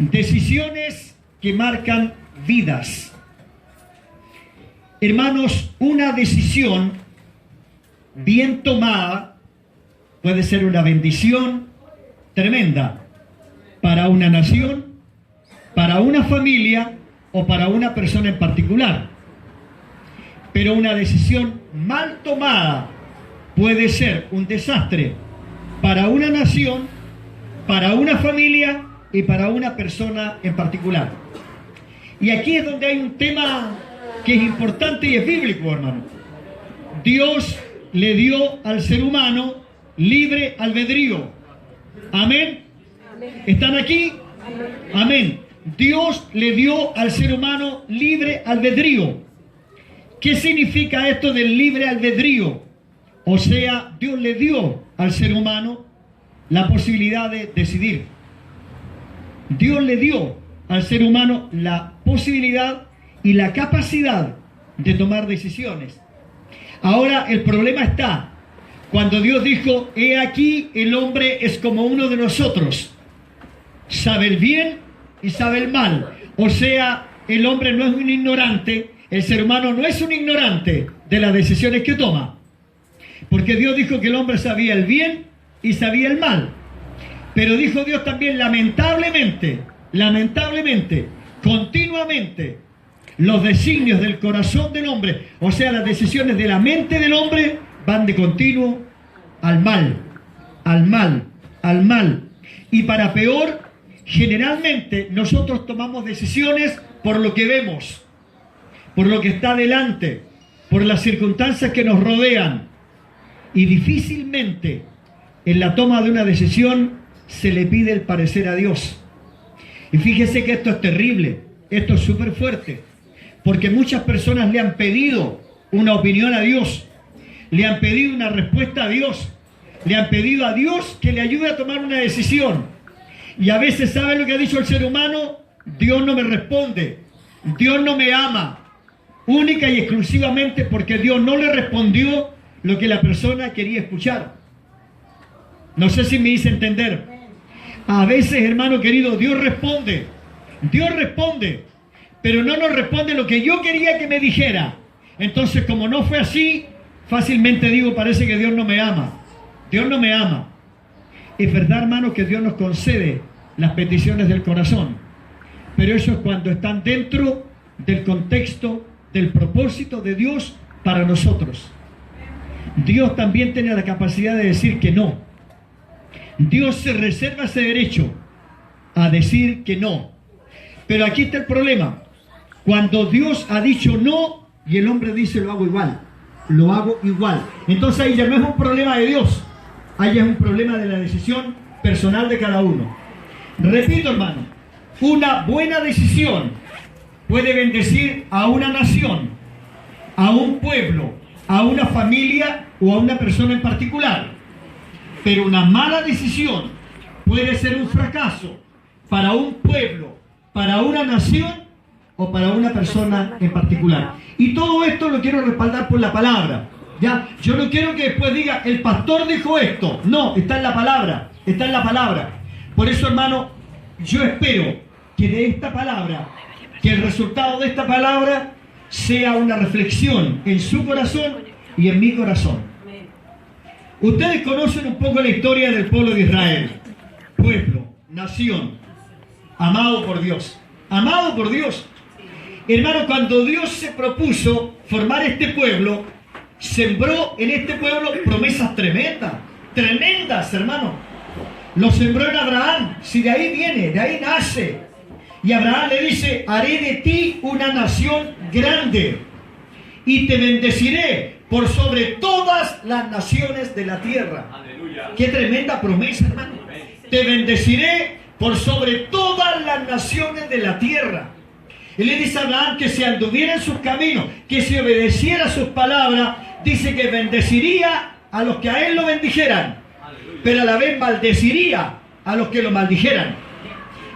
Decisiones que marcan vidas. Hermanos, una decisión bien tomada puede ser una bendición tremenda para una nación, para una familia o para una persona en particular. Pero una decisión mal tomada puede ser un desastre para una nación, para una familia y para una persona en particular. Y aquí es donde hay un tema que es importante y es bíblico, hermano. Dios le dio al ser humano libre albedrío. Amén. ¿Están aquí? Amén. Dios le dio al ser humano libre albedrío. ¿Qué significa esto del libre albedrío? O sea, Dios le dio al ser humano la posibilidad de decidir. Dios le dio al ser humano la posibilidad y la capacidad de tomar decisiones. Ahora el problema está cuando Dios dijo: he aquí el hombre es como uno de nosotros, sabe el bien y sabe el mal. O sea, el hombre no es un ignorante, el ser humano no es un ignorante de las decisiones que toma, porque Dios dijo que el hombre sabía el bien y sabía el mal. Pero dijo Dios también, lamentablemente, continuamente, los designios del corazón del hombre, o sea, las decisiones de la mente del hombre, van de continuo al mal, al mal, al mal. Y para peor, generalmente nosotros tomamos decisiones por lo que vemos, por lo que está delante, por las circunstancias que nos rodean. Y difícilmente en la toma de una decisión se le pide el parecer a Dios. Y fíjese que esto es terrible, esto es súper fuerte, porque muchas personas le han pedido una opinión a Dios, le han pedido una respuesta a Dios, le han pedido a Dios que le ayude a tomar una decisión. Y a veces, ¿sabe lo que ha dicho el ser humano? Dios no me responde, Dios no me ama, única y exclusivamente porque Dios no le respondió lo que la persona quería escuchar. No sé si me hice entender. A veces, hermano querido, Dios responde, pero no nos responde lo que yo quería que me dijera. Entonces, como no fue así, fácilmente digo, parece que Dios no me ama. Dios no me ama. Es verdad, hermano, que Dios nos concede las peticiones del corazón, pero eso es cuando están dentro del contexto del propósito de Dios para nosotros. Dios también tiene la capacidad de decir que no. Dios se reserva ese derecho a decir que no. Pero aquí está el problema. Cuando Dios ha dicho no y el hombre dice lo hago igual. Entonces ahí ya no es un problema de Dios, ahí es un problema de la decisión personal de cada uno. Repito, hermano, una buena decisión puede bendecir a una nación, a un pueblo, a una familia o a una persona en particular. Pero una mala decisión puede ser un fracaso para un pueblo, para una nación o para una persona en particular. Y todo esto lo quiero respaldar por la palabra. ¿Ya? Yo no quiero que después diga, el pastor dijo esto. No, está en la palabra, está en la palabra. Por eso, hermano, yo espero que de esta palabra, que el resultado de esta palabra sea una reflexión en su corazón y en mi corazón. Ustedes conocen un poco la historia del pueblo de Israel. Pueblo, nación, amado por Dios. Amado por Dios. Hermano, cuando Dios se propuso formar este pueblo, sembró en este pueblo promesas tremendas, hermano. Lo sembró en Abraham. Si de ahí viene, de ahí nace. Y Abraham le dice, haré de ti una nación grande y te bendeciré por sobre todas las naciones de la tierra. Aleluya. Qué tremenda promesa, hermano. Te bendeciré por sobre todas las naciones de la tierra. Él le dice a Abraham que si anduviera en sus caminos, que si obedeciera sus palabras, dice que bendeciría a los que a él lo bendijeran, pero a la vez maldeciría a los que lo maldijeran.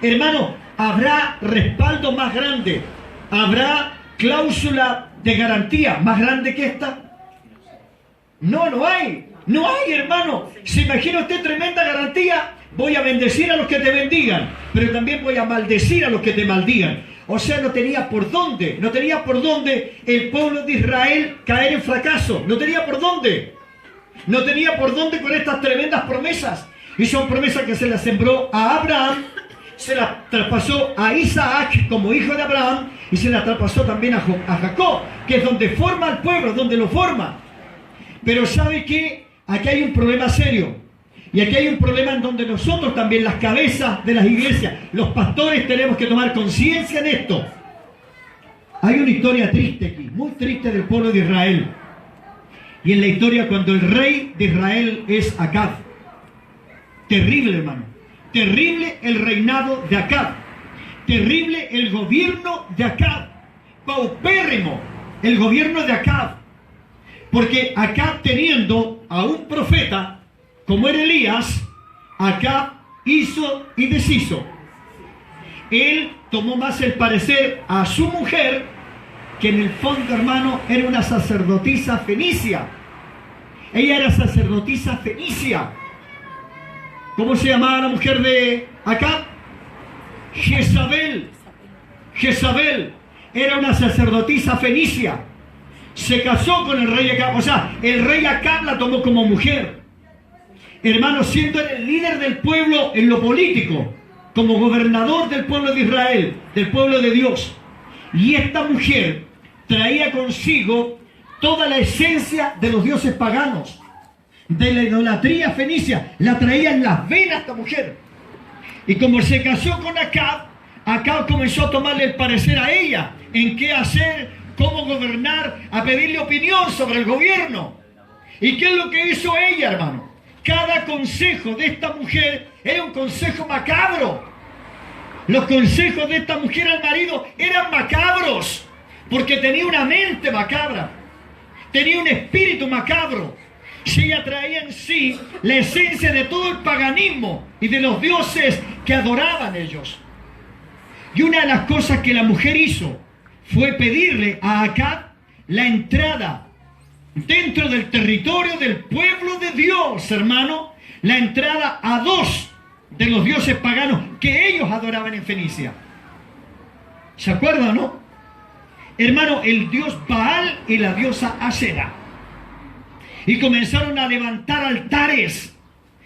Hermano, habrá respaldo más grande, habrá cláusula de garantía más grande que esta. No hay, hermano. ¿Se imagina usted tremenda garantía voy a bendecir a los que te bendigan, pero también voy a maldecir a los que te maldigan. O sea, no tenía por dónde el pueblo de Israel caer en fracaso. No tenía por dónde con estas tremendas promesas. Y son promesas que se las sembró a Abraham, se las traspasó a Isaac como hijo de Abraham, y se las traspasó también a Jacob, que es donde forma al pueblo, donde lo forma. Pero ¿sabe qué? Aquí hay un problema serio. Y aquí hay un problema en donde nosotros también, las cabezas de las iglesias, los pastores, tenemos que tomar conciencia de esto. Hay una historia triste aquí, muy triste del pueblo de Israel. Y en la historia cuando el rey de Israel es Acab. Terrible, hermano. Terrible el reinado de Acab. Terrible el gobierno de Acab. Paupérrimo el gobierno de Acab. Porque Acab, teniendo a un profeta como era Elías, Acab hizo y deshizo. Él tomó más el parecer a su mujer, que en el fondo, hermano, era una sacerdotisa fenicia. Ella era sacerdotisa fenicia. ¿Cómo se llamaba la mujer de Acab? Jezabel. Jezabel era una sacerdotisa fenicia. Se casó con el rey Acab. O sea, el rey Acab la tomó como mujer. Hermano, siendo el líder del pueblo en lo político, como gobernador del pueblo de Israel, del pueblo de Dios. Y esta mujer traía consigo toda la esencia de los dioses paganos, de la idolatría fenicia. La traía en las venas esta mujer. Y como se casó con Acab, Acab comenzó a tomarle el parecer a ella en qué hacer, cómo gobernar, a pedirle opinión sobre el gobierno. ¿Y qué es lo que hizo ella, hermano? Cada consejo de esta mujer era un consejo macabro. Los consejos de esta mujer al marido eran macabros, porque tenía una mente macabra, tenía un espíritu macabro. Si ella traía en sí la esencia de todo el paganismo y de los dioses que adoraban ellos. Y una de las cosas que la mujer hizo fue pedirle a Acab la entrada dentro del territorio del pueblo de Dios, hermano, la entrada a dos de los dioses paganos que ellos adoraban en Fenicia. ¿Se acuerdan, no? Hermano, el dios Baal y la diosa Asera. Y comenzaron a levantar altares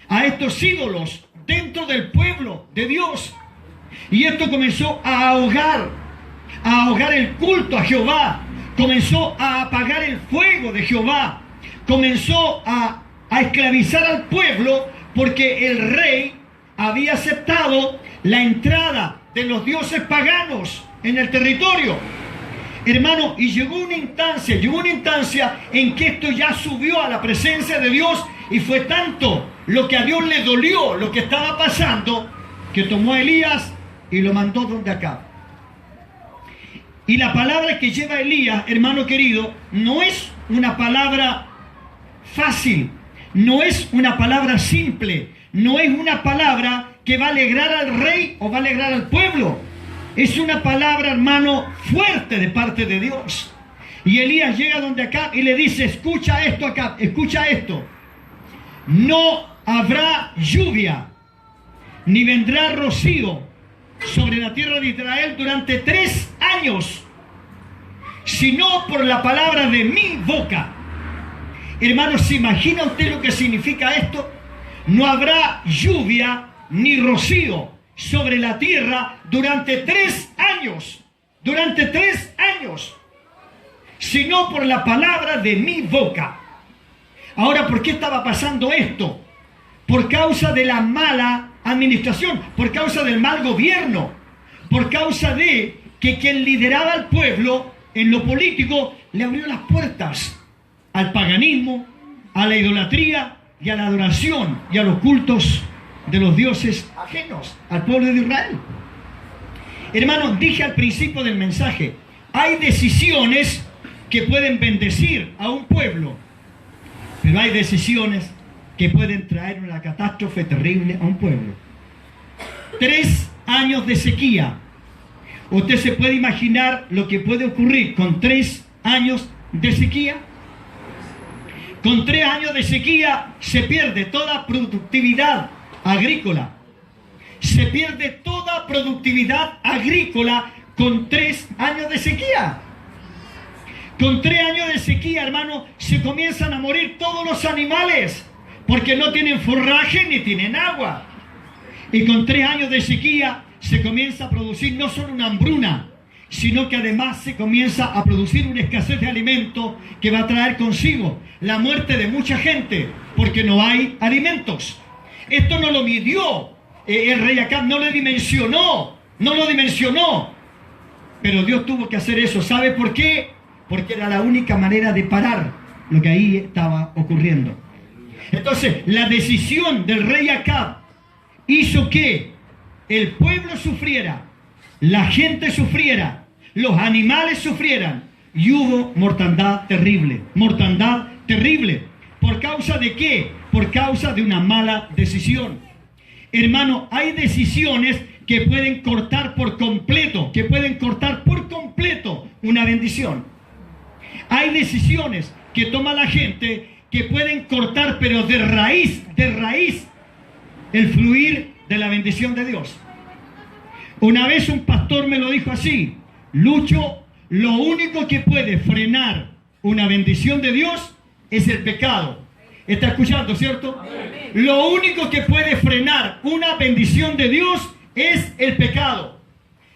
a estos ídolos dentro del pueblo de Dios. Y esto comenzó a ahogar el culto a Jehová. Comenzó a apagar el fuego de Jehová. Comenzó a esclavizar al pueblo, porque el rey había aceptado la entrada de los dioses paganos en el territorio. Hermano, y llegó una instancia en que esto ya subió a la presencia de Dios, y fue tanto lo que a Dios le dolió lo que estaba pasando, que tomó a Elías y lo mandó donde Acab. Y la palabra que lleva Elías, hermano querido, no es una palabra fácil, no es una palabra simple, no es una palabra que va a alegrar al rey o va a alegrar al pueblo. Es una palabra, hermano, fuerte de parte de Dios. Y Elías llega donde Acab y le dice: escucha esto, Acab, escucha esto. No habrá lluvia, ni vendrá rocío sobre la tierra de Israel durante 3 años, sino por la palabra de mi boca. Hermanos, ¿se imagina usted lo que significa esto? No habrá lluvia ni rocío sobre la tierra durante 3 años. Durante 3 años. Sino por la palabra de mi boca. Ahora, ¿por qué estaba pasando esto? Por causa de la mala administración, por causa del mal gobierno, por causa de que quien lideraba al pueblo en lo político le abrió las puertas al paganismo, a la idolatría y a la adoración y a los cultos de los dioses ajenos al pueblo de Israel. Hermanos, dije al principio del mensaje, hay decisiones que pueden bendecir a un pueblo, pero hay decisiones que pueden traer una catástrofe terrible a un pueblo. 3 años de sequía. ¿Usted se puede imaginar lo que puede ocurrir con 3 años de sequía? Con 3 años de sequía se pierde toda productividad agrícola, Se pierde toda productividad agrícola con 3 años de sequía. Con 3 años de sequía, hermano, se comienzan a morir todos los animales porque no tienen forraje ni tienen agua. Y con 3 años de sequía se comienza a producir no solo una hambruna, sino que además se comienza a producir una escasez de alimentos que va a traer consigo la muerte de mucha gente porque no hay alimentos. Esto no lo midió el rey Acab, no lo dimensionó, pero Dios tuvo que hacer eso. ¿Sabe por qué? Porque era la única manera de parar lo que ahí estaba ocurriendo. Entonces, la decisión del rey Acab hizo que el pueblo sufriera, la gente sufriera, los animales sufrieran, y hubo mortandad terrible. ¿Por causa de qué? Por causa de una mala decisión. Hermano, hay decisiones que pueden cortar por completo, una bendición. Hay decisiones que toma la gente que pueden cortar, pero de raíz, el fluir de la bendición de Dios. Una vez un pastor me lo dijo así: Lucho, lo único que puede frenar una bendición de Dios es el pecado. ¿Está escuchando, cierto? Amén. Lo único que puede frenar una bendición de Dios es el pecado.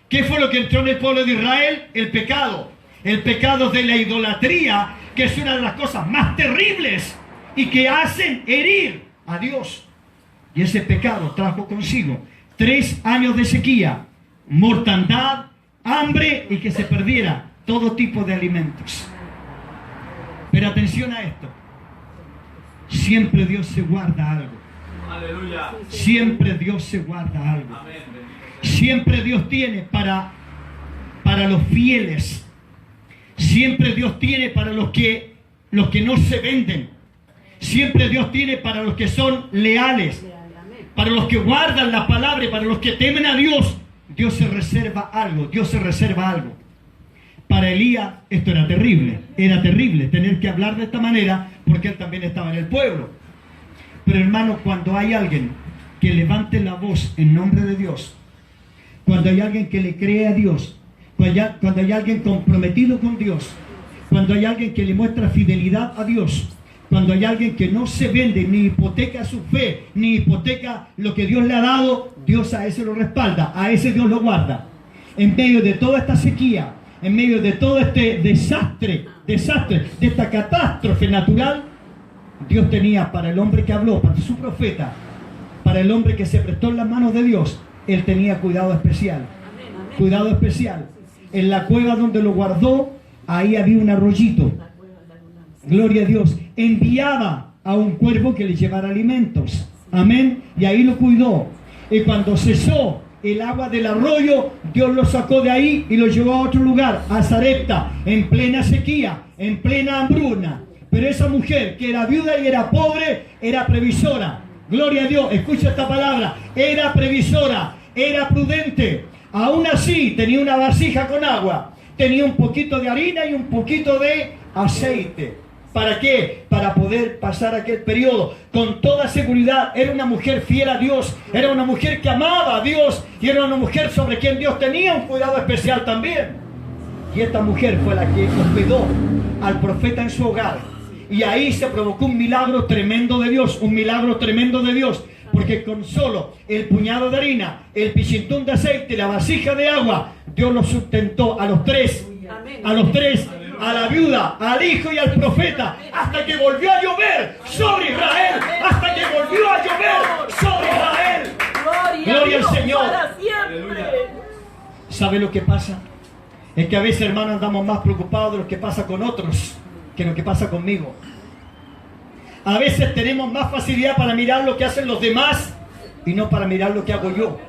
¿Qué fue lo que entró en el pueblo de Israel? El pecado. El pecado de la idolatría, que es una de las cosas más terribles y que hacen herir a Dios. Y ese pecado trajo consigo 3 años de sequía, mortandad, hambre y que se perdiera todo tipo de alimentos. Pero atención a esto: siempre Dios se guarda algo. Aleluya. Siempre Dios se guarda algo. Amén. Siempre Dios tiene para los fieles. Siempre Dios tiene para los que no se venden. Siempre Dios tiene para los que son leales, para los que guardan la palabra y para los que temen a Dios. Dios se reserva algo. Para Elías esto era terrible tener que hablar de esta manera, porque él también estaba en el pueblo. Pero hermano, cuando hay alguien que levante la voz en nombre de Dios, cuando hay alguien que le cree a Dios, cuando hay alguien comprometido con Dios, cuando hay alguien que le muestra fidelidad a Dios, cuando hay alguien que no se vende, ni hipoteca su fe, ni hipoteca lo que Dios le ha dado, Dios a ese lo respalda, a ese Dios lo guarda. En medio de toda esta sequía, en medio de todo este desastre, de esta catástrofe natural, Dios tenía para el hombre que habló, para su profeta, para el hombre que se prestó en las manos de Dios, Él tenía cuidado especial. Cuidado especial. En la cueva donde lo guardó, ahí había un arroyito. Gloria a Dios. Enviaba a un cuervo que le llevara alimentos. Amén. Y ahí lo cuidó. Y cuando cesó el agua del arroyo, Dios lo sacó de ahí y lo llevó a otro lugar, a Sarepta, en plena sequía, en plena hambruna. Pero esa mujer, que era viuda y era pobre, era previsora. Gloria a Dios. Escucha esta palabra. Era previsora, era prudente. Aún así tenía una vasija con agua, tenía un poquito de harina y un poquito de aceite. ¿Para qué? Para poder pasar aquel periodo con toda seguridad. Era una mujer fiel a Dios, era una mujer que amaba a Dios y era una mujer sobre quien Dios tenía un cuidado especial también. Y esta mujer fue la que hospedó al profeta en su hogar. Y ahí se provocó un milagro tremendo de Dios, porque con solo el puñado de harina, el pichintún de aceite, la vasija de agua, Dios los sustentó a los tres, a la viuda, al hijo y al profeta, hasta que volvió a llover sobre Israel, Gloria al Señor. ¿Sabe lo que pasa? Es que a veces, hermanos, andamos más preocupados de lo que pasa con otros que lo que pasa conmigo. A veces tenemos más facilidad para mirar lo que hacen los demás y no para mirar lo que hago yo.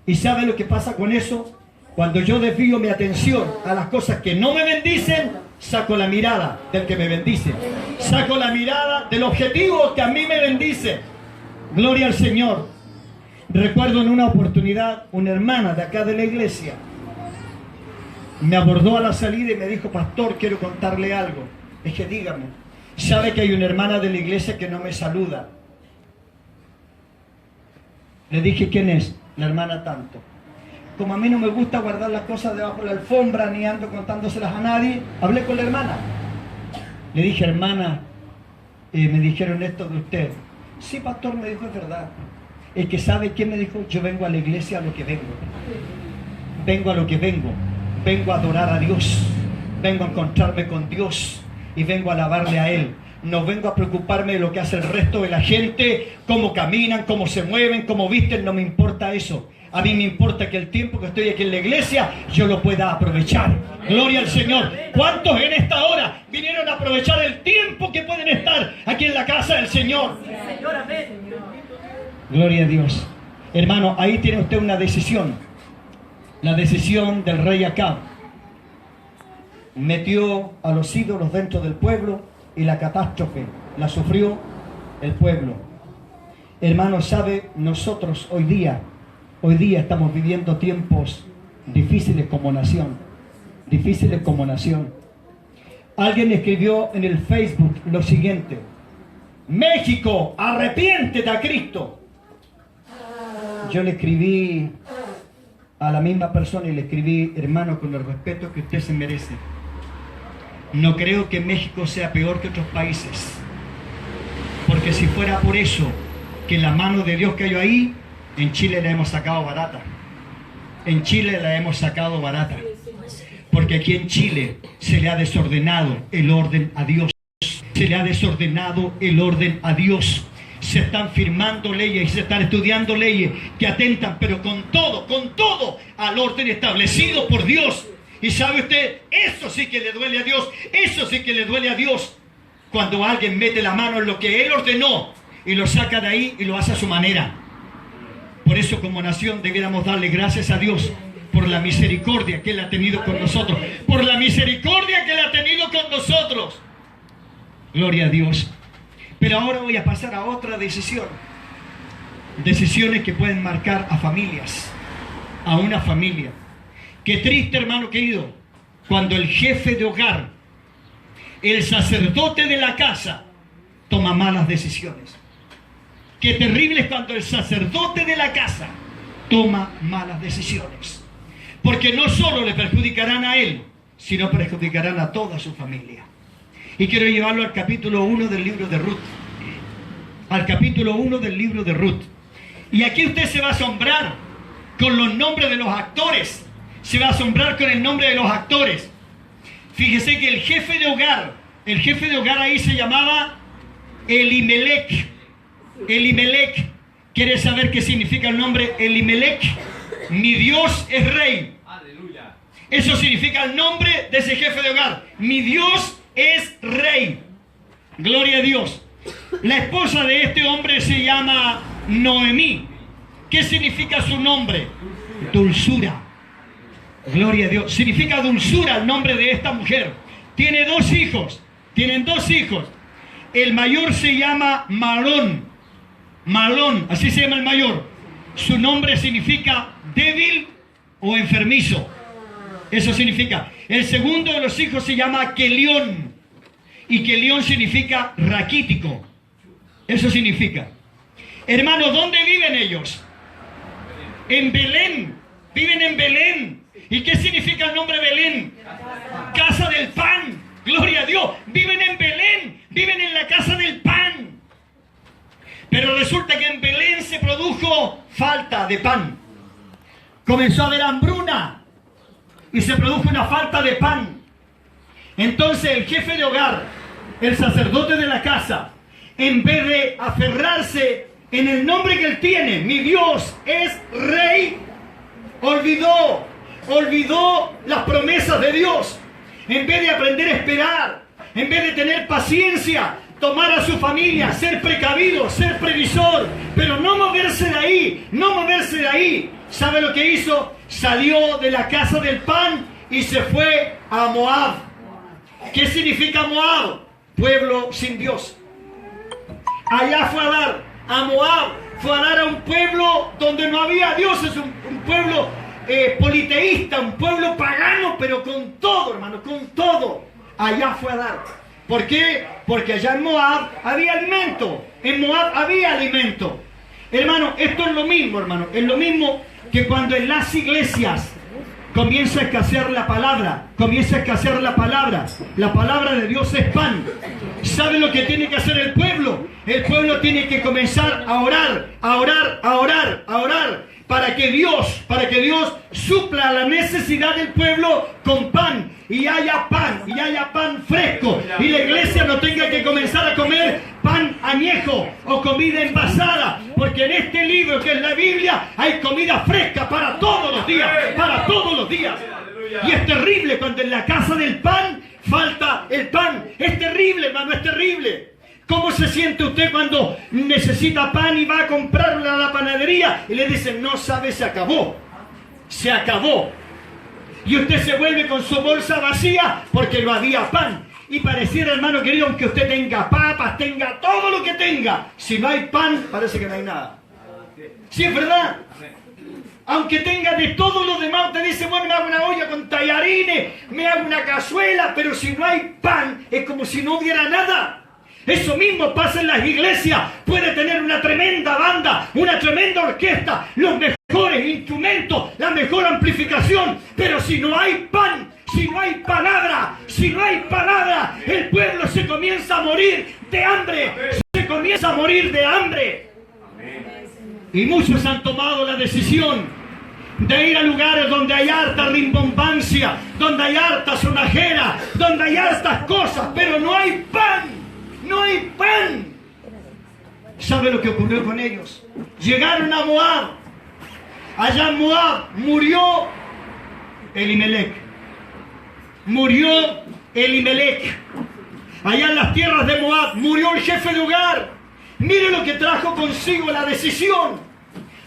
¿Y sabe lo que pasa con eso? Cuando yo desvío mi atención a las cosas que no me bendicen, saco la mirada del que me bendice. Saco la mirada del objetivo que a mí me bendice. Gloria al Señor. Recuerdo en una oportunidad, una hermana de acá de la iglesia me abordó a la salida y me dijo: pastor, quiero contarle algo. Es que dígame, ¿sabe que hay una hermana de la iglesia que no me saluda? Le dije, ¿quién es? La hermana tanto. Como a mí no me gusta guardar las cosas debajo de la alfombra, ni ando contándoselas a nadie, hablé con la hermana. Le dije, hermana, me dijeron esto de usted. Sí, pastor, me dijo, es verdad. El que sabe quién me dijo, yo vengo a la iglesia a lo que vengo. Vengo a lo que vengo. Vengo a adorar a Dios. Vengo a encontrarme con Dios. Y vengo a alabarle a Él. No vengo a preocuparme de lo que hace el resto de la gente, cómo caminan, cómo se mueven, cómo visten, no me importa eso. A mí me importa que el tiempo que estoy aquí en la iglesia, yo lo pueda aprovechar. Gloria al Señor. ¿Cuántos en esta hora vinieron a aprovechar el tiempo que pueden estar aquí en la casa del Señor? Gloria a Dios. Hermano, ahí tiene usted una decisión. La decisión del rey Acab. Metió a los ídolos dentro del pueblo y la catástrofe la sufrió el pueblo. Hermano, sabe, nosotros hoy día estamos viviendo tiempos difíciles como nación. Difíciles como nación. Alguien escribió en el Facebook lo siguiente: México, arrepiéntete a Cristo. Yo le escribí a la misma persona y le escribí, hermano, con el respeto que usted se merece. No creo que México sea peor que otros países. Porque si fuera por eso, que la mano de Dios cayó ahí, en Chile la hemos sacado barata. En Chile la hemos sacado barata. Porque aquí en Chile se le ha desordenado el orden a Dios. Se le ha desordenado el orden a Dios. Se están firmando leyes y se están estudiando leyes que atentan, pero con todo, al orden establecido por Dios. Y sabe usted, eso sí que le duele a Dios. Eso sí que le duele a Dios. Cuando alguien mete la mano en lo que Él ordenó y lo saca de ahí y lo hace a su manera. Por eso como nación debiéramos darle gracias a Dios por la misericordia que Él ha tenido con nosotros. Por la misericordia que Él ha tenido con nosotros. Gloria a Dios. Pero ahora voy a pasar a otra decisión. Decisiones que pueden marcar a familias. A una familia. Qué triste, hermano querido, cuando el jefe de hogar, el sacerdote de la casa, toma malas decisiones. Qué terrible es cuando el sacerdote de la casa toma malas decisiones. Porque no solo le perjudicarán a él, sino perjudicarán a toda su familia. Y quiero llevarlo al capítulo 1 del libro de Ruth. Al capítulo 1 del libro de Ruth. Y aquí usted se va a asombrar con los nombres de los actores. Se va a asombrar con el nombre de los actores. Fíjese que el jefe de hogar ahí se llamaba Elimelech. Elimelech. ¿Quiere saber qué significa el nombre Elimelech? Mi Dios es rey. Aleluya. Eso significa el nombre de ese jefe de hogar. Mi Dios es rey. Gloria a Dios. La esposa de este hombre se llama Noemí. ¿Qué significa su nombre? Dulzura. Gloria a Dios. Significa dulzura el nombre de esta mujer. Tiene dos hijos. Tienen dos hijos. El mayor se llama Malón. Malón, así se llama el mayor. Su nombre significa débil o enfermizo. Eso significa. El segundo de los hijos se llama Kelión. Y Kelión significa raquítico. Eso significa. Hermanos, ¿dónde viven ellos? En Belén. Viven en Belén. ¿Y qué significa el nombre Belén? Casa del pan. Gloria a Dios. Viven en Belén. Viven en la casa del pan. Pero resulta que en Belén se produjo falta de pan. Comenzó a haber hambruna. Y se produjo una falta de pan. Entonces el jefe de hogar, el sacerdote de la casa, en vez de aferrarse en el nombre que él tiene, mi Dios es rey, olvidó las promesas de Dios. En vez de aprender a esperar, en vez de tener paciencia, tomar a su familia, ser precavido, ser previsor, pero no moverse de ahí, ¿Sabe lo que hizo? Salió de la casa del pan y se fue a Moab. ¿Qué significa Moab? Pueblo sin Dios. Allá fue a dar a Moab, fue a dar a un pueblo donde no había dioses, un pueblo politeísta, un pueblo pagano, pero con todo, hermano, con todo. Allá fue a dar. ¿Por qué? Porque allá en Moab había alimento. En Moab había alimento. Hermano, esto es lo mismo, hermano. Es lo mismo que cuando en las iglesias comienza a escasear la palabra. Comienza a escasear la palabra. La palabra de Dios es pan. ¿Sabe lo que tiene que hacer el pueblo? El pueblo tiene que comenzar a orar, a orar, a orar, a orar. Para que Dios supla la necesidad del pueblo con pan. Y haya pan fresco. Y la iglesia no tenga que comenzar a comer pan añejo o comida envasada. Porque en este libro que es la Biblia hay comida fresca para todos los días. Para todos los días. Y es terrible cuando en la casa del pan falta el pan. Es terrible, hermano, es terrible. ¿Cómo se siente usted cuando necesita pan y va a comprarlo a la panadería y le dicen, no sabe, se acabó? Se acabó. Y usted se vuelve con su bolsa vacía porque no había pan. Y pareciera, hermano querido, aunque usted tenga papas, tenga todo lo que tenga, si no hay pan, parece que no hay nada. ¿Sí es verdad? Aunque tenga de todo lo demás, usted dice, bueno, me hago una olla con tallarines, me hago una cazuela, pero si no hay pan, es como si no hubiera nada. Eso mismo pasa en las iglesias. Puede tener una tremenda banda, una tremenda orquesta, los mejores instrumentos, la mejor amplificación, pero si no hay pan, si no hay palabra, el pueblo se comienza a morir de hambre, se comienza a morir de hambre. Y muchos han tomado la decisión de ir a lugares donde hay harta rimbombancia, donde hay harta sonajera, donde hay hartas cosas, pero no hay pan. No hay pan. ¿Sabe lo que ocurrió con ellos? Llegaron a Moab. Allá en Moab murió Elimelech. Murió Elimelech. Allá en las tierras de Moab murió el jefe de hogar. Mire lo que trajo consigo la decisión.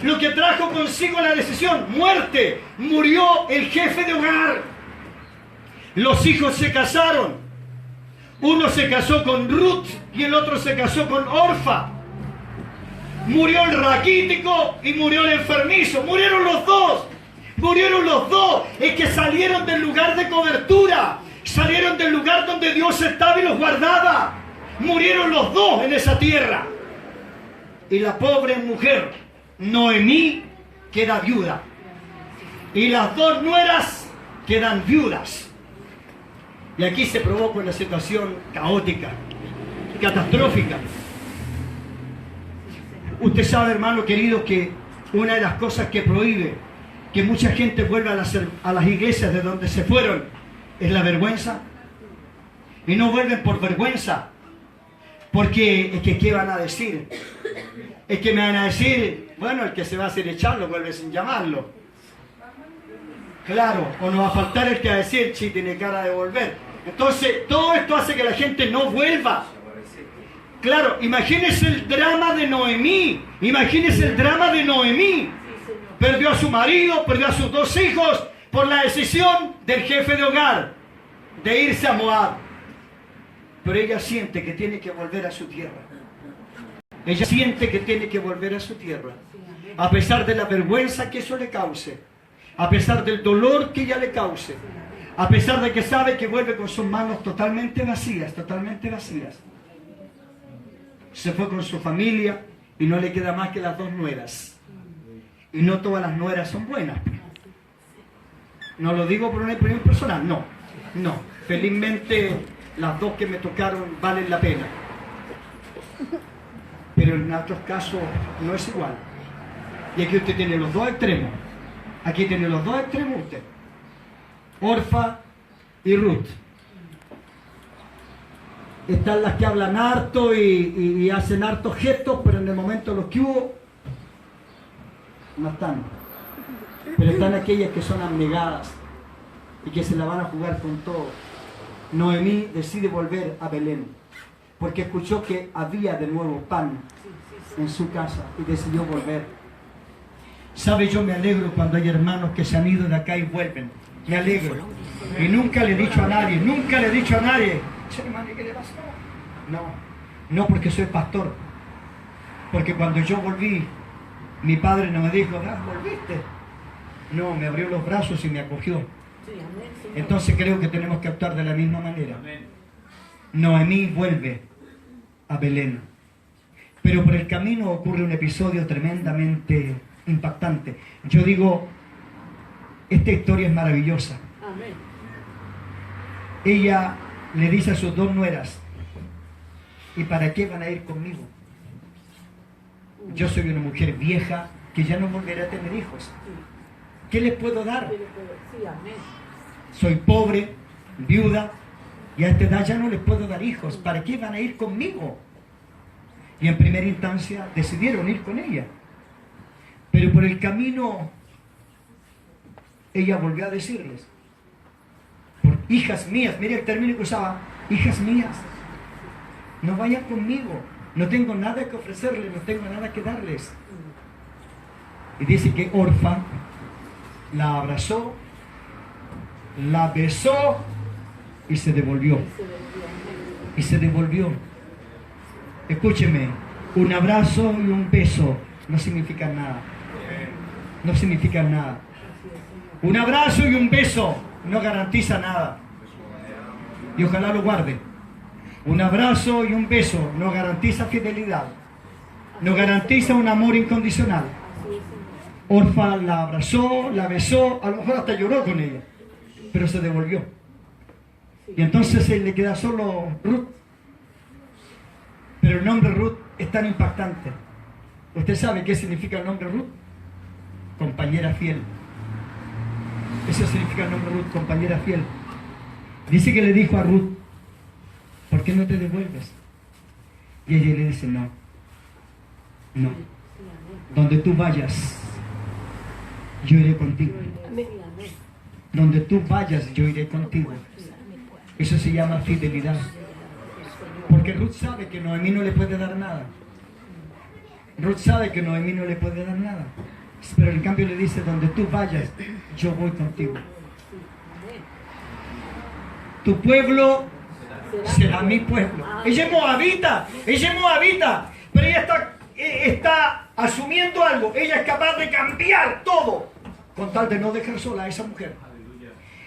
Lo que trajo consigo la decisión. Muerte. Murió el jefe de hogar. Los hijos se casaron. Uno se casó con Ruth y el otro se casó con Orfa. Murió el raquítico y murió el enfermizo. Murieron los dos. Murieron los dos. Es que salieron del lugar de cobertura. Salieron del lugar donde Dios estaba y los guardaba. Murieron los dos en esa tierra. Y la pobre mujer, Noemí, queda viuda. Y las dos nueras quedan viudas. Y aquí se provoca una situación caótica, catastrófica. Usted sabe, hermano querido, que una de las cosas que prohíbe que mucha gente vuelva a las iglesias de donde se fueron es la vergüenza. Y no vuelven por vergüenza, porque es que ¿qué van a decir? Es que me van a decir, bueno, el que se va a hacer echarlo vuelve sin llamarlo. Claro, o no va a faltar el que va a decir, sí, tiene cara de volver. Entonces, todo esto hace que la gente no vuelva. Claro, imagínese el drama de Noemí. Imagínese el drama de Noemí. Perdió a su marido, perdió a sus dos hijos por la decisión del jefe de hogar de irse a Moab. Pero ella siente que tiene que volver a su tierra. Ella siente que tiene que volver a su tierra. A pesar de la vergüenza que eso le cause. A pesar del dolor que ella le cause. A pesar de que sabe que vuelve con sus manos totalmente vacías, totalmente vacías. Se fue con su familia y no le queda más que las dos nueras. Y no todas las nueras son buenas. No lo digo por una opinión personal, no. Felizmente las dos que me tocaron valen la pena. Pero en otros casos no es igual. Y aquí usted tiene los dos extremos. Aquí tiene los dos extremos usted. Orfa y Ruth. Están las que hablan harto y hacen hartos gestos, pero en el momento los que hubo no están. Pero están aquellas que son abnegadas y que se la van a jugar con todo. Noemí decide volver a Belén porque escuchó que había de nuevo pan en su casa y decidió volver. ¿Sabe? Yo me alegro cuando hay hermanos que se han ido de acá y vuelven. Me alegro. Y nunca le he dicho a nadie, hermano, ¿qué le pasó? No porque soy pastor. Porque cuando yo volví, mi padre no me dijo, ¿volviste? No, me abrió los brazos y me acogió. Entonces creo que tenemos que actuar de la misma manera. Noemí vuelve a Belén. Pero por el camino ocurre un episodio tremendamente impactante. Yo digo, esta historia es maravillosa. Amén. Ella le dice a sus dos nueras, ¿y para qué van a ir conmigo? Yo soy una mujer vieja que ya no volveré a tener hijos. ¿Qué les puedo dar? Sí, amén. Soy pobre, viuda, y a esta edad ya no les puedo dar hijos. ¿Para qué van a ir conmigo? Y en primera instancia decidieron ir con ella. Pero por el camino, ella volvió a decirles, hijas mías, mire el término que usaba, hijas mías, no vayan conmigo, no tengo nada que ofrecerles, no tengo nada que darles. Y dice que Orfa la abrazó, la besó y se devolvió. Y se devolvió. Escúcheme, un abrazo y un beso no significan nada. No significan nada. Un abrazo y un beso no garantiza nada. Y ojalá lo guarde. Un abrazo y un beso no garantiza fidelidad. No garantiza un amor incondicional. Orfa la abrazó, la besó, a lo mejor hasta lloró con ella, pero se devolvió. Y entonces le queda solo Ruth. Pero el nombre Ruth es tan impactante. ¿Usted sabe qué significa el nombre Ruth? Compañera fiel. Eso significa el nombre Ruth, compañera fiel. Dice que le dijo a Ruth, ¿por qué no te devuelves? Y ella le dice, no. Donde tú vayas, yo iré contigo. Donde tú vayas, yo iré contigo. Eso se llama fidelidad. Porque Ruth sabe que Noemí no le puede dar nada. Ruth sabe que Noemí no le puede dar nada. Pero en cambio le dice, donde tú vayas, yo voy contigo. Tu pueblo será mi pueblo. Ella es moabita, pero ella está asumiendo algo. Ella es capaz de cambiar todo con tal de no dejar sola a esa mujer.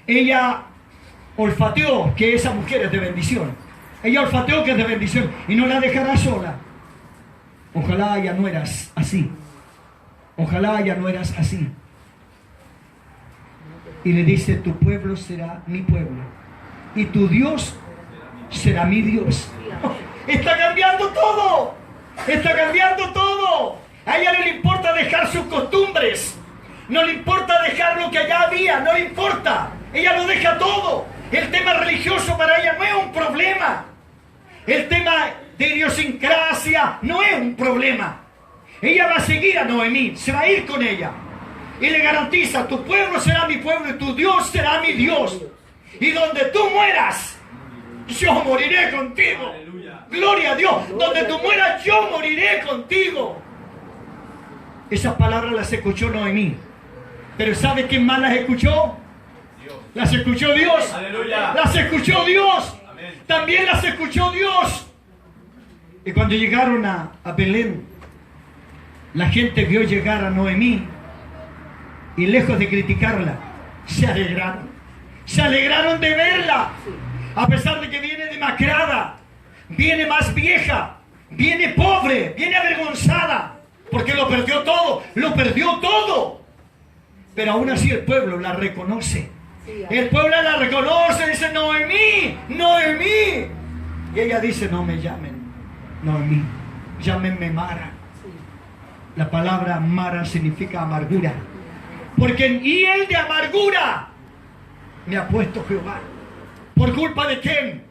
Ella olfateó que esa mujer es de bendición. Ella olfateó que es de bendición y no la dejará sola. Ojalá ya no eras así. Ojalá ya no eras así. Y le dice, tu pueblo será mi pueblo y tu Dios será mi Dios. Está cambiando todo. Está cambiando todo. A ella no le importa dejar sus costumbres. No le importa dejar lo que allá había. No le importa. Ella lo deja todo. El tema religioso para ella no es un problema. El tema de idiosincrasia no es un problema. Ella va a seguir a Noemí. Se va a ir con ella. Y le garantiza, tu pueblo será mi pueblo y tu Dios será mi Dios. Y donde tú mueras, yo moriré contigo. Aleluya. Gloria a Dios. Donde tú mueras, yo moriré contigo. Esas palabras las escuchó Noemí. Pero ¿sabe quién más las escuchó? Dios. Las escuchó Dios. Aleluya. Las escuchó Dios. Amén. También las escuchó Dios. Y cuando llegaron a Belén, la gente vio llegar a Noemí y lejos de criticarla, se alegraron. Se alegraron de verla. A pesar de que viene demacrada, viene más vieja, viene pobre, viene avergonzada, porque lo perdió todo, Pero aún así el pueblo la reconoce. El pueblo la reconoce, dice, Noemí, Noemí. Y ella dice, no me llamen Noemí, llámenme Mara. La palabra Mara significa amargura. Porque en hiel de amargura me ha puesto Jehová. ¿Por culpa de quién?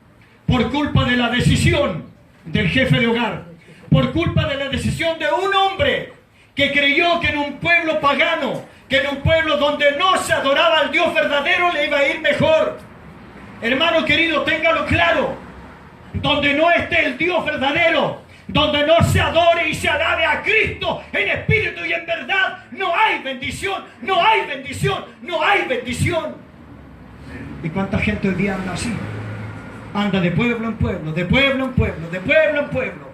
Por culpa de la decisión del jefe de hogar. Por culpa de la decisión de un hombre que creyó que en un pueblo pagano, que en un pueblo donde no se adoraba al Dios verdadero, le iba a ir mejor. Hermano querido, téngalo claro. Donde no esté el Dios verdadero, donde no se adore y se alabe a Cristo en espíritu y en verdad, no hay bendición, no hay bendición, no hay bendición. ¿Y cuánta gente hoy día anda así? Anda de pueblo en pueblo, de pueblo en pueblo, de pueblo en pueblo,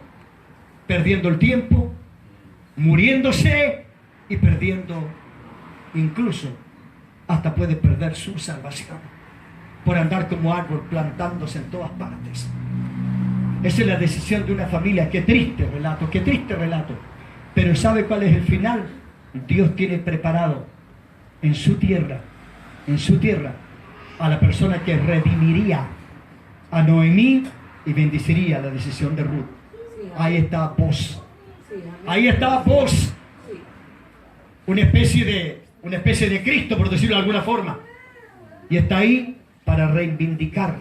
perdiendo el tiempo, muriéndose y perdiendo, incluso hasta puede perder su salvación por andar como árbol plantándose en todas partes. Esa es la decisión de una familia. Qué triste relato, qué triste relato. Pero ¿sabe cuál es el final? Dios tiene preparado en su tierra, a la persona que redimiría a Noemí y bendeciría la decisión de Ruth. Ahí estaba vos. Ahí estaba vos. Una especie de Cristo, por decirlo de alguna forma. Y está ahí para reivindicar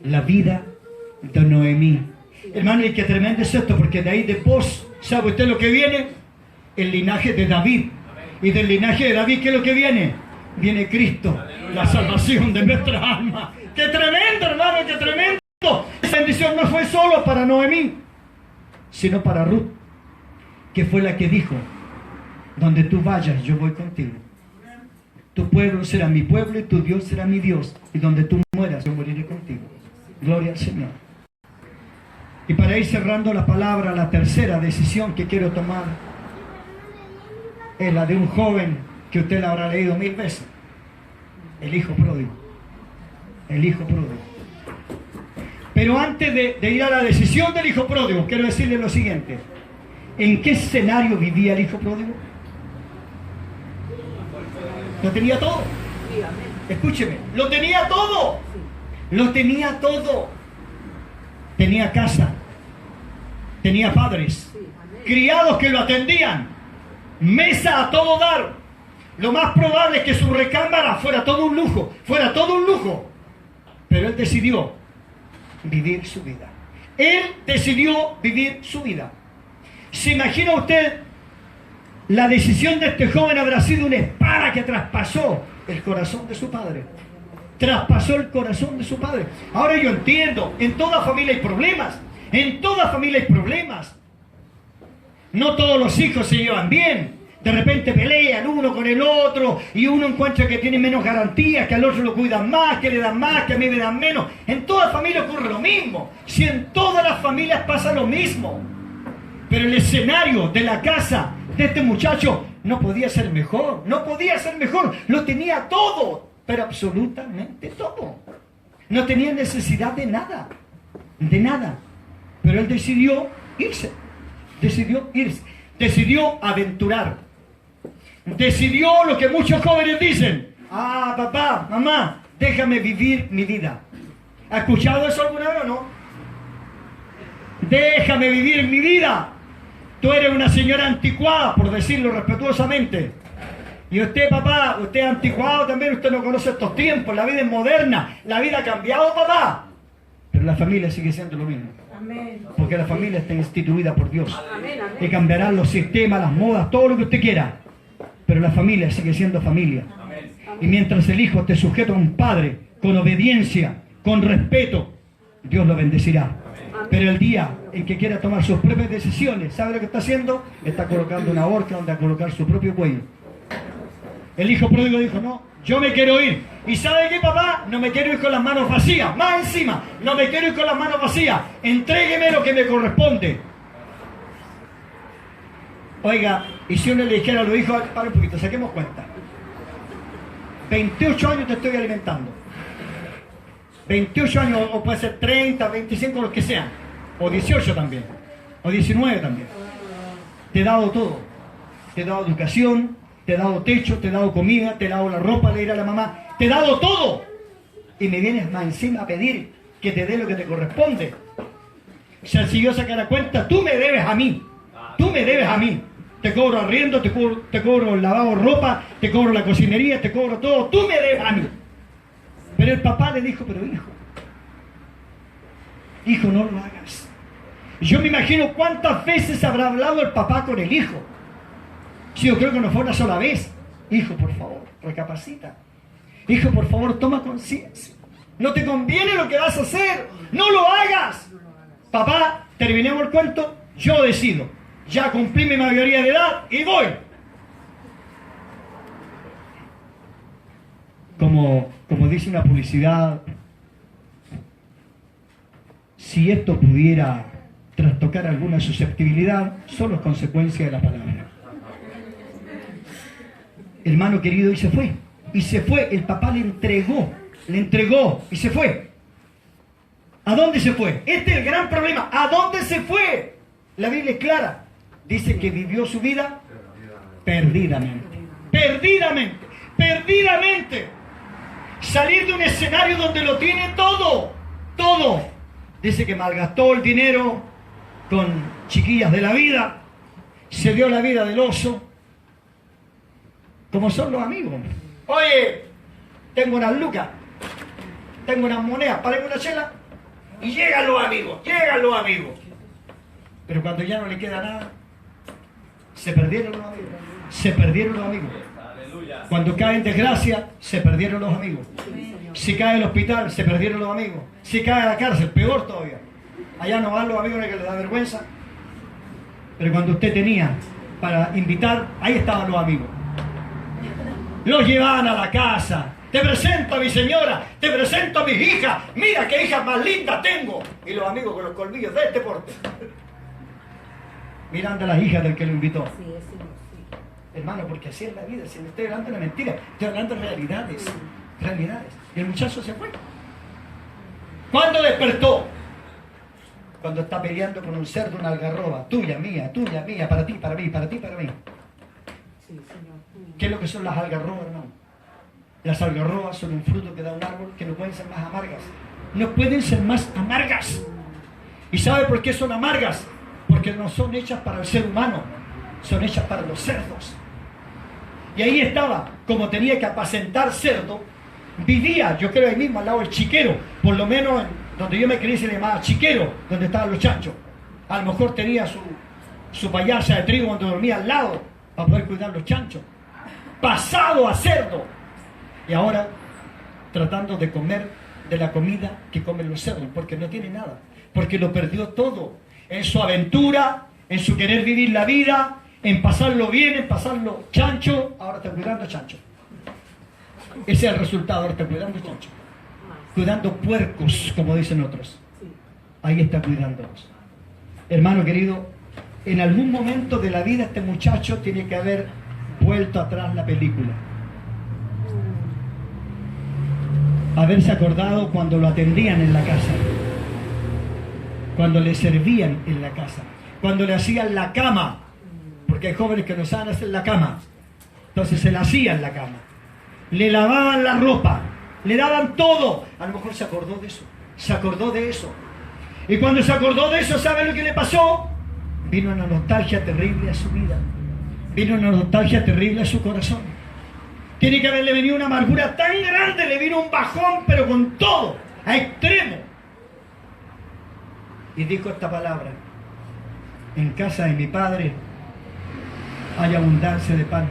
la vida de Noemí. Hermano, y qué tremendo es esto, porque de ahí de vos, ¿sabe usted lo que viene? El linaje de David. Y del linaje de David, ¿qué es lo que viene? Viene Cristo, la salvación de nuestra alma. ¡Qué tremendo, hermano! ¡Qué tremendo! Esa bendición no fue solo para Noemí, sino para Ruth, que fue la que dijo: donde tú vayas, yo voy contigo. Tu pueblo será mi pueblo y tu Dios será mi Dios. Y donde tú mueras, yo moriré contigo. Gloria al Señor. Y para ir cerrando la palabra, la tercera decisión que quiero tomar es la de un joven que usted la habrá leído 1000 veces. El hijo pródigo. El hijo pródigo. Pero antes de ir a la decisión del hijo pródigo, quiero decirle lo siguiente. ¿En qué escenario vivía el hijo pródigo? Lo tenía todo. Escúcheme, lo tenía todo. Lo tenía todo. Tenía casa, tenía padres, criados que lo atendían, mesa a todo dar. Lo más probable es que su recámara fuera todo un lujo, Pero él decidió vivir su vida. Él decidió vivir su vida. ¿Se imagina usted? La decisión de este joven habrá sido una espada que traspasó el corazón de su padre. Traspasó el corazón de su padre. Ahora yo entiendo, en toda familia hay problemas. En toda familia hay problemas. No todos los hijos se llevan bien. De repente pelean uno con el otro y uno encuentra que tiene menos garantías, que al otro lo cuidan más, que le dan más, que a mí me dan menos. En toda familia ocurre lo mismo. Si en todas las familias pasa lo mismo. Pero el escenario de la casa de este muchacho no podía ser mejor. No podía ser mejor. Lo tenía todo. Pero absolutamente todo. No tenía necesidad de nada. De nada. Pero él decidió irse. Decidió aventurar. Decidió lo que muchos jóvenes dicen: ah, papá, mamá, déjame vivir mi vida. ¿Ha escuchado eso alguna vez o no? Déjame vivir mi vida. Tú eres una señora anticuada, por decirlo respetuosamente. Y usted, papá, usted es anticuado también, usted no conoce estos tiempos, la vida es moderna, la vida ha cambiado, papá. Pero la familia sigue siendo lo mismo. Amén. Porque la familia está instituida por Dios. Amén, amén. Y cambiarán los sistemas, las modas, todo lo que usted quiera. Pero la familia sigue siendo familia. Amén. Y mientras el hijo esté sujeto a un padre, con obediencia, con respeto, Dios lo bendecirá. Amén. Pero el día en que quiera tomar sus propias decisiones, ¿sabe lo que está haciendo? Está colocando una horca donde a colocar su propio cuello. El hijo pródigo dijo: no, yo me quiero ir. ¿Y sabe qué, papá? No me quiero ir con las manos vacías. Más encima, no me quiero ir con las manos vacías. Entrégueme lo que me corresponde. Oiga, y si uno le dijera a los hijos: para un poquito, saquemos cuenta. 28 años te estoy alimentando. 28 años, o puede ser 30, 25, los que sean. O 18 también. O 19 también. Te he dado todo. Te he dado educación. Te he dado techo, te he dado comida, te he dado la ropa de ir a la mamá, te he dado todo. Y me vienes más encima a pedir que te dé lo que te corresponde. Si el Señor sacara cuenta, tú me debes a mí. Tú me debes a mí. Te cobro arriendo, te cobro el lavado de ropa, te cobro la cocinería, te cobro todo. Tú me debes a mí. Pero el papá le dijo: pero hijo, no lo hagas. Yo me imagino cuántas veces habrá hablado el papá con el hijo. Sí, yo creo que no fue una sola vez. Hijo, por favor, recapacita. Hijo, por favor, toma conciencia. No te conviene lo que vas a hacer. No lo hagas. Papá, terminemos el cuento. Yo decido. Ya cumplí mi mayoría de edad y voy. Como dice una publicidad, si esto pudiera trastocar alguna susceptibilidad, solo es consecuencia de la palabra. Hermano querido, y se fue. El papá le entregó y se fue. ¿A dónde se fue? Este es el gran problema. ¿A dónde se fue? La Biblia es clara. Dice que vivió su vida perdidamente. Perdidamente. Perdidamente. Salir de un escenario donde lo tiene todo. Todo. Dice que malgastó el dinero con chiquillas de la vida. Se dio la vida del oso. Como son los amigos. Oye, tengo unas lucas. Tengo unas monedas. Págame una chela. Y llegan los amigos. Llegan los amigos. Pero cuando ya no le queda nada, se perdieron los amigos. Se perdieron los amigos. Cuando cae en desgracia, se perdieron los amigos. Si cae al hospital, se perdieron los amigos. Si cae a la cárcel, peor todavía. Allá no van los amigos que les da vergüenza. Pero cuando usted tenía para invitar, ahí estaban los amigos. Los llevaban a la casa. Te presento a mi señora, te presento a mis hijas. Mira qué hijas más lindas tengo. Y los amigos con los colmillos de este porte. Mirando a las hijas del que lo invitó. Hermano, porque así es la vida. Si no estoy hablando de mentira, estoy hablando de realidades. Realidades. Y el muchacho se fue. ¿Cuándo despertó? Cuando está peleando con un cerdo, una algarroba. Tuya, mía, para ti, para mí, para ti, para mí. ¿Qué es lo que son las algarrobas, hermano? Las algarrobas son un fruto que da un árbol que no pueden ser más amargas. No pueden ser más amargas. ¿Y sabe por qué son amargas? Porque no son hechas para el ser humano, son hechas para los cerdos. Y ahí estaba, como tenía que apacentar cerdo, vivía, yo creo ahí mismo, al lado del chiquero, por lo menos donde yo me crié se le llamaba chiquero, donde estaban los chanchos. A lo mejor tenía su payasa de trigo donde dormía al lado, para poder cuidar los chanchos. Pasado a cerdo. Y ahora, tratando de comer de la comida que comen los cerdos, porque no tiene nada, porque lo perdió todo. En su aventura, en su querer vivir la vida, en pasarlo bien, en pasarlo chancho, ahora está cuidando chancho. Ese es el resultado, ahora está cuidando chancho. Cuidando puercos, como dicen otros. Ahí está cuidándolos. Hermano querido, en algún momento de la vida este muchacho tiene que haber vuelto atrás la película. Haberse acordado cuando lo atendían en la casa. Cuando le servían en la casa, cuando le hacían la cama, porque hay jóvenes que no saben hacer la cama, entonces se la hacían la cama, le lavaban la ropa, le daban todo. A lo mejor se acordó de eso, y cuando se acordó de eso, ¿sabe lo que le pasó? Vino una nostalgia terrible a su vida, vino una nostalgia terrible a su corazón. Tiene que haberle venido una amargura tan grande, le vino un bajón, pero con todo, a extremo. Y dijo esta palabra: en casa de mi padre hay abundancia de pan,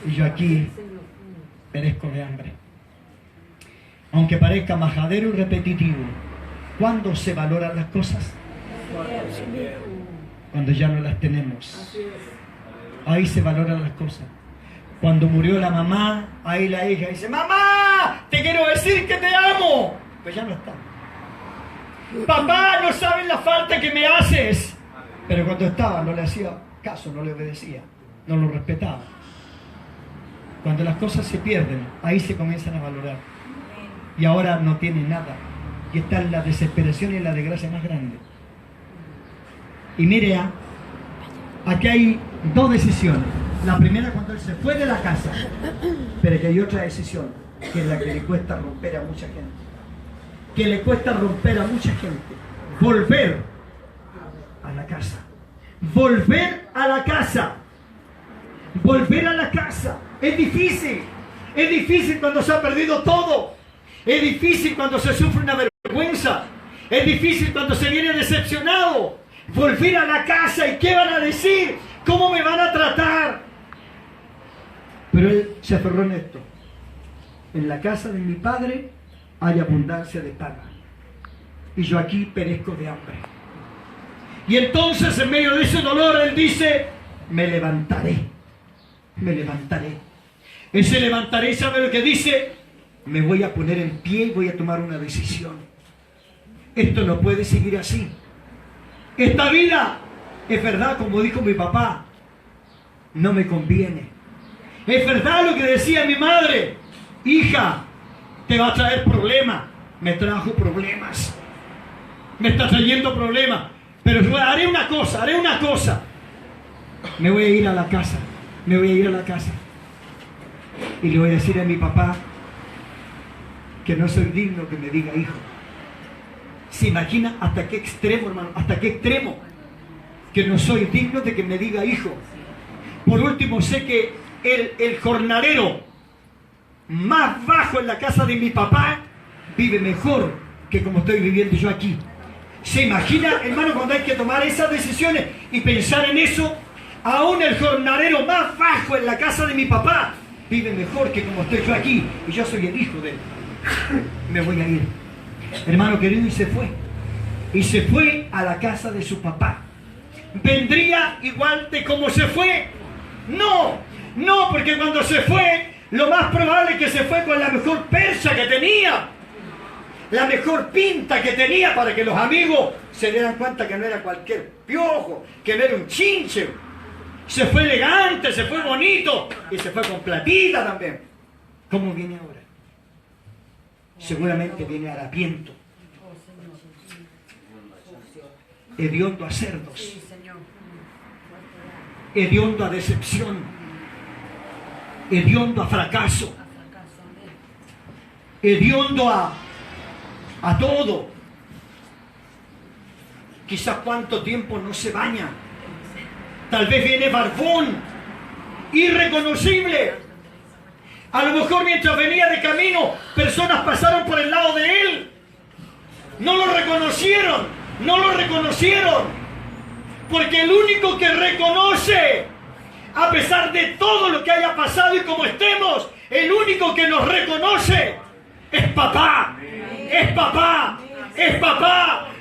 y yo aquí perezco de hambre. Aunque parezca majadero y repetitivo, ¿cuándo se valoran las cosas? Cuando ya no las tenemos. Ahí se valoran las cosas. Cuando murió la mamá, ahí la hija dice: mamá, te quiero decir que te amo. Pues ya no está. Papá, no sabes la falta que me haces. Pero cuando estaba no le hacía caso, no le obedecía, no lo respetaba. Cuando las cosas se pierden, ahí se comienzan a valorar. Y ahora no tiene nada. Y está en la desesperación y en la desgracia más grande. Y mire, aquí hay dos decisiones. La primera, cuando él se fue de la casa. Pero que hay otra decisión, que es la que le cuesta romper a mucha gente. Que le cuesta romper a mucha gente. Volver a la casa. Volver a la casa. Volver a la casa. Es difícil. Es difícil cuando se ha perdido todo. Es difícil cuando se sufre una vergüenza. Es difícil cuando se viene decepcionado. Volver a la casa. ¿Y qué van a decir? ¿Cómo me van a tratar? Pero él se aferró en esto. En la casa de mi padre hay abundancia de pan, y yo aquí perezco de hambre. Y entonces, en medio de ese dolor, él dice: me levantaré, me levantaré. Ese levantaré, ¿sabe lo que dice? Me voy a poner en pie y voy a tomar una decisión. Esto no puede seguir así. Esta vida, es verdad, como dijo mi papá, no me conviene. Es verdad lo que decía mi madre: hija, te va a traer problemas. me trajo problemas. Me está trayendo problemas. Pero haré una cosa. Me voy a ir a la casa. Y le voy a decir a mi papá que no soy digno que me diga hijo. ¿Se imagina hasta qué extremo, hermano? ¿Hasta qué extremo? Que no soy digno de que me diga hijo. Por último, sé que el jornalero más bajo en la casa de mi papá vive mejor que como estoy viviendo yo aquí. ¿Se imagina, hermano, cuando hay que tomar esas decisiones y pensar en eso? Aún el jornalero más bajo en la casa de mi papá vive mejor que como estoy yo aquí, y yo soy el hijo de él. Me voy a ir, hermano querido, y se fue. Y se fue a la casa de su papá. ¿Vendría igual de como se fue? No, porque cuando se fue, lo más probable es que se fue con la mejor percha que tenía, la mejor pinta que tenía, para que los amigos se dieran cuenta que no era cualquier piojo, que no era un chinche. Se fue elegante, se fue bonito, y se fue con platita también. ¿Cómo viene ahora? Seguramente viene harapiento, hediondo a cerdos, hediondo a decepción, hediondo a fracaso, hediondo a todo. Quizás cuánto tiempo no se baña. Tal vez viene barbón, irreconocible. A lo mejor mientras venía de camino, personas pasaron por el lado de él. No lo reconocieron. Porque el único que reconoce, a pesar de todo lo que haya pasado y como estemos, el único que nos reconoce es papá. Es papá.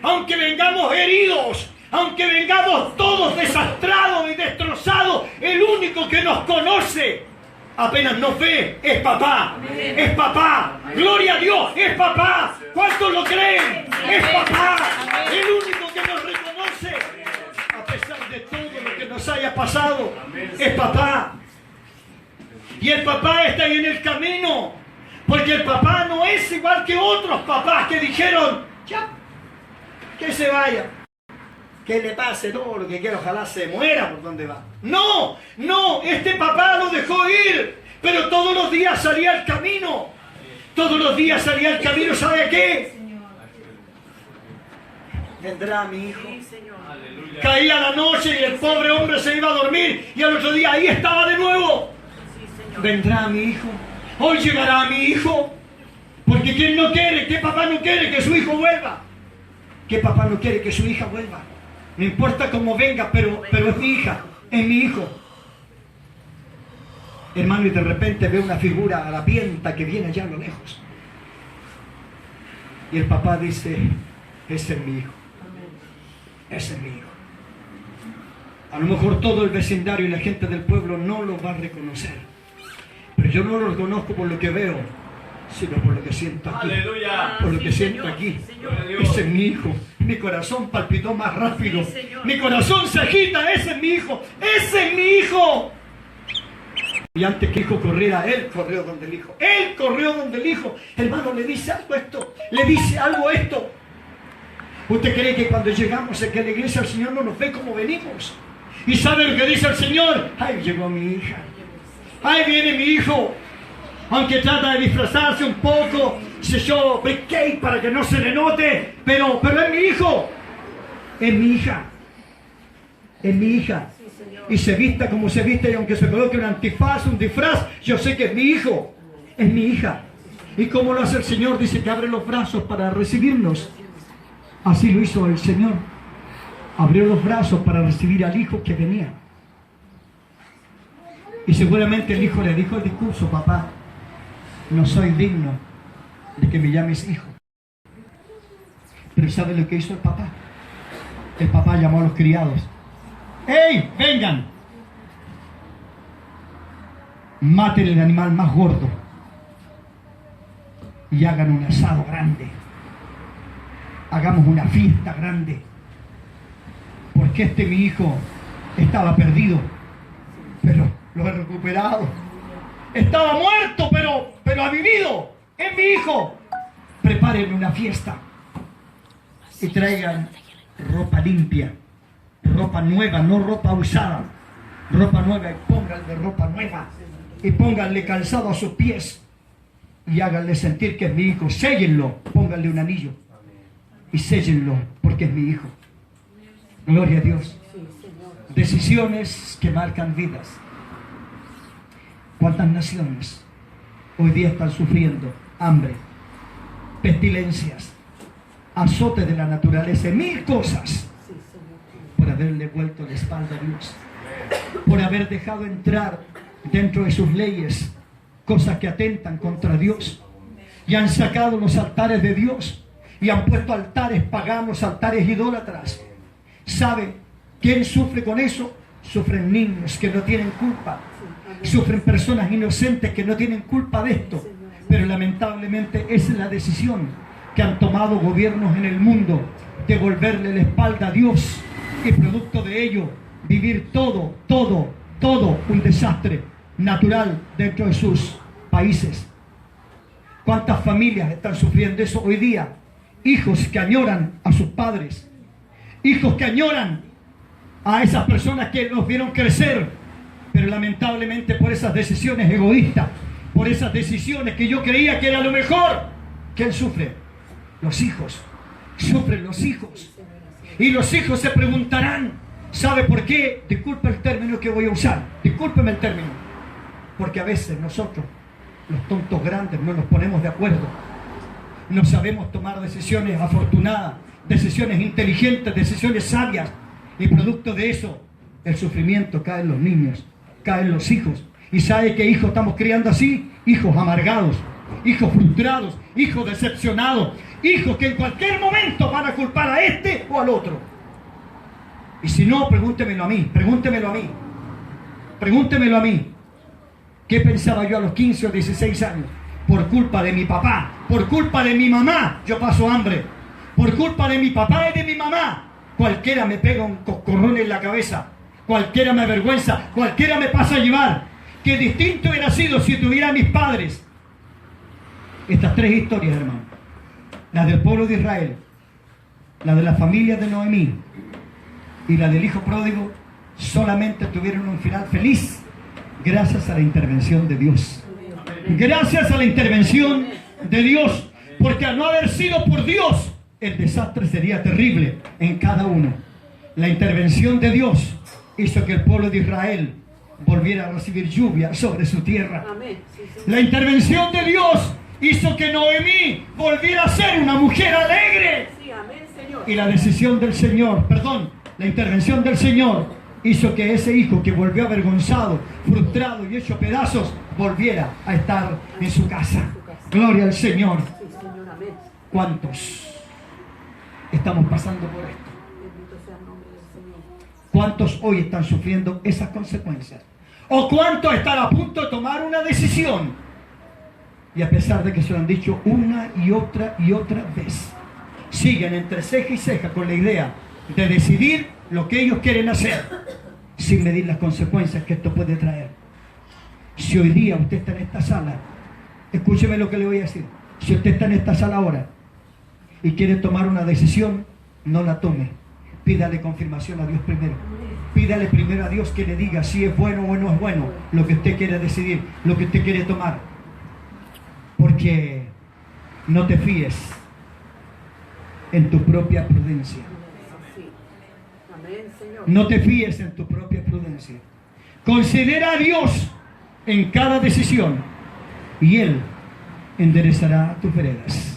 Aunque vengamos heridos, aunque vengamos todos desastrados y destrozados, el único que nos conoce, apenas nos ve, es papá. Es papá. Gloria a Dios, es papá. ¿Cuántos lo creen? Es papá. El único que nos reconoce, a pesar de todo lo que nos haya pasado, es papá. Y el papá está ahí en el camino, porque el papá no es igual que otros papás que dijeron, ya, que se vaya, que le pase todo lo que quiera, ojalá se muera por donde va. No, este papá lo dejó ir, pero todos los días salía al camino. ¿Sabe qué? Vendrá mi hijo. Caía la noche y el pobre hombre se iba a dormir, y al otro día ahí estaba de nuevo. Vendrá mi hijo. Hoy llegará mi hijo. Porque ¿quién no quiere? ¿Qué papá no quiere que su hijo vuelva? ¿Qué papá no quiere que su hija vuelva? No importa cómo venga, pero es mi hija, es mi hijo. Hermano, y de repente ve una figura harapienta que viene allá a lo lejos. Y el papá dice, ese es mi hijo. Ese es mi hijo. A lo mejor todo el vecindario y la gente del pueblo no lo va a reconocer. Pero yo no lo reconozco por lo que veo, sino por lo que siento aquí. ¡Aleluya! Por lo que siento aquí. Ese es mi hijo. Mi corazón palpitó más rápido. Mi corazón se agita. Ese es mi hijo. Ese es mi hijo. Y antes que el hijo corriera, él corrió donde el hijo. Él corrió donde el hijo. Hermano, le dice algo esto. Le dice algo esto. ¿Usted cree que cuando llegamos aquí a la iglesia el Señor no nos ve como venimos? ¿Y sabe lo que dice el Señor? ¡Ay, llegó mi hija! ¡Ay, viene mi hijo! Aunque trata de disfrazarse un poco, se echó briquet para que no se le note, pero es mi hijo. Es mi hija. Es mi hija. Y se vista como se viste, y aunque se coloque un antifaz, un disfraz, yo sé que es mi hijo. Es mi hija. ¿Y cómo lo hace el Señor? Dice que abre los brazos para recibirnos. Así lo hizo el Señor. Abrió los brazos para recibir al hijo que venía. Y seguramente el hijo le dijo el discurso, papá, no soy digno de que me llames hijo. Pero ¿sabe lo que hizo el papá? El papá llamó a los criados. ¡Ey, vengan! Maten el animal más gordo y hagan un asado grande. Hagamos una fiesta grande. Porque mi hijo estaba perdido, pero lo he recuperado. Estaba muerto, pero ha vivido. Es mi hijo. Prepara preparen una fiesta y traigan ropa limpia, ropa nueva, no ropa usada, ropa nueva, y pónganle ropa nueva y pónganle calzado a sus pies y háganle sentir que es mi hijo. Séllenlo, pónganle un anillo y séllenlo porque es mi hijo. Gloria a Dios. Decisiones que marcan vidas. ¿Cuántas naciones hoy día están sufriendo hambre, pestilencias, azotes de la naturaleza, mil cosas, por haberle vuelto la espalda a Dios, por haber dejado entrar dentro de sus leyes cosas que atentan contra Dios, y han sacado los altares de Dios y han puesto altares paganos, altares idólatras? ¿Sabe quién sufre con eso? Sufren niños que no tienen culpa, sufren personas inocentes que no tienen culpa de esto, pero lamentablemente esa es la decisión que han tomado gobiernos en el mundo, de volverle la espalda a Dios, y producto de ello vivir todo un desastre natural dentro de sus países. ¿Cuántas familias están sufriendo eso hoy día? Hijos que añoran a sus padres, hijos que añoran a esas personas que los vieron crecer, pero lamentablemente por esas decisiones egoístas, por esas decisiones que yo creía que era lo mejor, ¿quién sufre? Los hijos. Sufren los hijos. Y los hijos se preguntarán, ¿sabe por qué? Disculpe el término que voy a usar, discúlpeme el término, porque a veces nosotros, los tontos grandes, no nos ponemos de acuerdo, no sabemos tomar decisiones afortunadas, decisiones inteligentes, decisiones sabias, y producto de eso el sufrimiento cae en los niños, cae en los hijos. ¿Y sabe qué hijos estamos criando así? Hijos amargados, hijos frustrados, hijos decepcionados, hijos que en cualquier momento van a culpar a este o al otro. Y si no, pregúntemelo a mí, pregúntemelo a mí, pregúntemelo a mí. ¿Qué pensaba yo a los 15 o 16 años? Por culpa de mi papá, por culpa de mi mamá, yo paso hambre. Por culpa de mi papá y de mi mamá, cualquiera me pega un coscorrón en la cabeza, cualquiera me avergüenza, cualquiera me pasa a llevar. Qué distinto hubiera sido si tuviera a mis padres. Estas tres historias, hermano, la del pueblo de Israel, la de la familia de Noemí y la del hijo pródigo, solamente tuvieron un final feliz gracias a la intervención de Dios. Gracias a la intervención de Dios, porque al no haber sido por Dios, el desastre sería terrible en cada uno. La intervención de Dios hizo que el pueblo de Israel volviera a recibir lluvia sobre su tierra. La intervención de Dios hizo que Noemí volviera a ser una mujer alegre. Y la decisión del Señor, la intervención del Señor hizo que ese hijo que volvió avergonzado, frustrado y hecho pedazos, volviera a estar en su casa. Gloria al Señor. ¿Cuántos estamos pasando por esto? ¿Cuántos hoy están sufriendo esas consecuencias? ¿O cuántos están a punto de tomar una decisión? Y a pesar de que se lo han dicho una y otra vez, siguen entre ceja y ceja con la idea de decidir lo que ellos quieren hacer, sin medir las consecuencias que esto puede traer. Si hoy día usted está en esta sala, escúcheme lo que le voy a decir. Si usted está en esta sala ahora y quiere tomar una decisión, no la tome. Pídale confirmación a Dios primero. Pídale primero a Dios que le diga si es bueno o no es bueno lo que usted quiere decidir, lo que usted quiere tomar. Porque no te fíes en tu propia prudencia. No te fíes en tu propia prudencia. Considera a Dios en cada decisión y Él enderezará tus veredas.